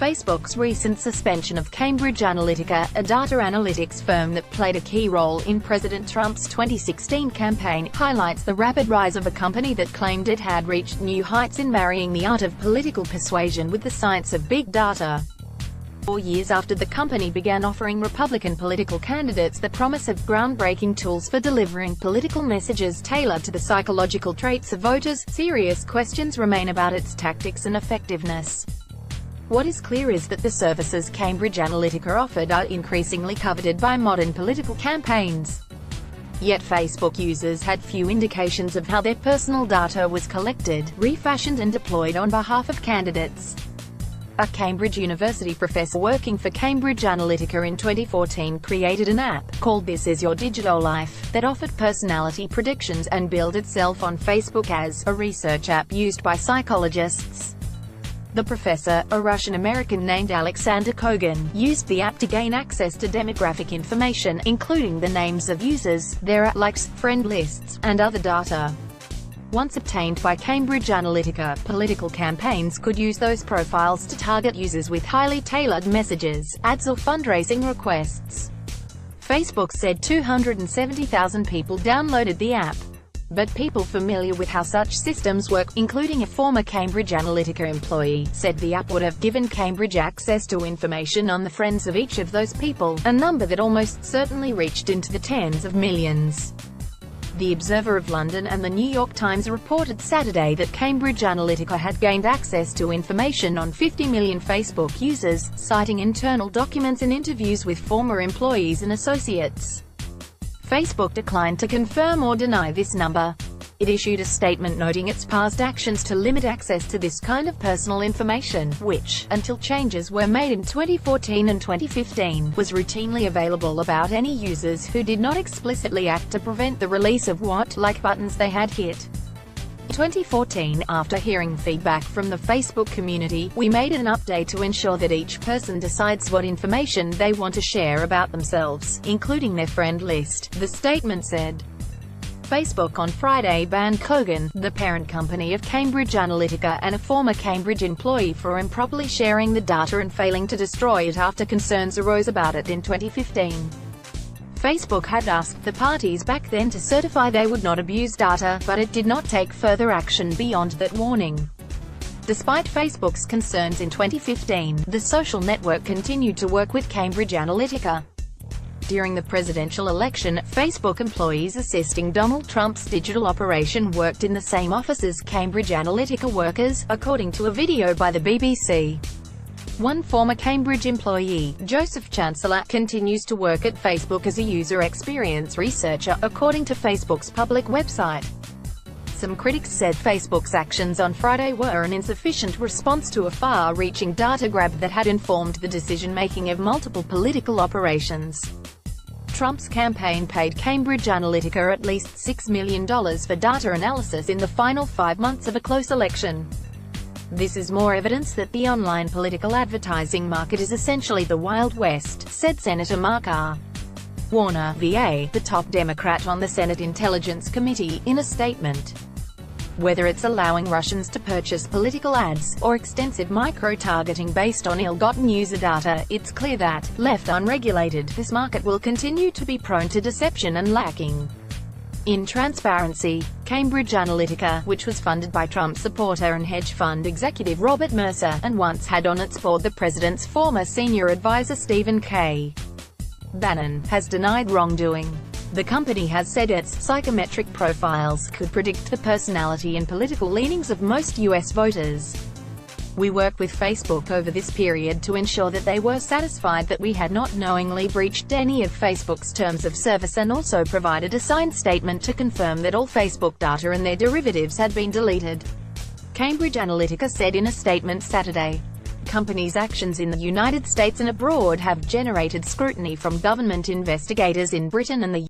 Facebook's recent suspension of Cambridge Analytica, a data analytics firm that played a key role in President Trump's 2016 campaign, highlights the rapid rise of a company that claimed it had reached new heights in marrying the art of political persuasion with the science of big data. 4 years after the company began offering Republican political candidates the promise of groundbreaking tools for delivering political messages tailored to the psychological traits of voters, serious questions remain about its tactics and effectiveness. What is clear is that the services Cambridge Analytica offered are increasingly coveted by modern political campaigns. Yet Facebook users had few indications of how their personal data was collected, refashioned and deployed on behalf of candidates. A Cambridge University professor working for Cambridge Analytica in 2014 created an app, called This Is Your Digital Life, that offered personality predictions and billed itself on Facebook as a research app used by psychologists. The professor, a Russian-American named Alexander Kogan, used the app to gain access to demographic information, including the names of users, their likes, friend lists, and other data. Once obtained by Cambridge Analytica, political campaigns could use those profiles to target users with highly tailored messages, ads or fundraising requests. Facebook said 270,000 people downloaded the app. But people familiar with how such systems work, including a former Cambridge Analytica employee, said the app would have given Cambridge access to information on the friends of each of those people, a number that almost certainly reached into the tens of millions. The Observer of London and the New York Times reported Saturday that Cambridge Analytica had gained access to information on 50 million Facebook users, citing internal documents and interviews with former employees and associates. Facebook declined to confirm or deny this number. It issued a statement noting its past actions to limit access to this kind of personal information, which, until changes were made in 2014 and 2015, was routinely available about any users who did not explicitly act to prevent the release of what like buttons they had hit. In 2014, after hearing feedback from the Facebook community, we made an update to ensure that each person decides what information they want to share about themselves, including their friend list, the statement said. Facebook on Friday banned Kogan, the parent company of Cambridge Analytica and a former Cambridge employee, for improperly sharing the data and failing to destroy it after concerns arose about it in 2015. Facebook had asked the parties back then to certify they would not abuse data, but it did not take further action beyond that warning. Despite Facebook's concerns in 2015, the social network continued to work with Cambridge Analytica. During the presidential election, Facebook employees assisting Donald Trump's digital operation worked in the same office as Cambridge Analytica workers, according to a video by the BBC. One former Cambridge employee, Joseph Chancellor, continues to work at Facebook as a user experience researcher, according to Facebook's public website. Some critics said Facebook's actions on Friday were an insufficient response to a far-reaching data grab that had informed the decision-making of multiple political operations. Trump's campaign paid Cambridge Analytica at least $6 million for data analysis in the final 5 months of a close election. This is more evidence that the online political advertising market is essentially the Wild West, said Senator Mark R. Warner, VA, the top Democrat on the Senate Intelligence Committee, in a statement. Whether it's allowing Russians to purchase political ads, or extensive micro-targeting based on ill-gotten user data, it's clear that, left unregulated, this market will continue to be prone to deception and lacking in transparency. Cambridge Analytica, which was funded by Trump supporter and hedge fund executive Robert Mercer, and once had on its board the president's former senior advisor Stephen K. Bannon, has denied wrongdoing. The company has said its psychometric profiles could predict the personality and political leanings of most U.S. voters. We worked with Facebook over this period to ensure that they were satisfied that we had not knowingly breached any of Facebook's terms of service, and also provided a signed statement to confirm that all Facebook data and their derivatives had been deleted. Cambridge Analytica said in a statement Saturday. Company's actions in the United States and abroad have generated scrutiny from government investigators in Britain and the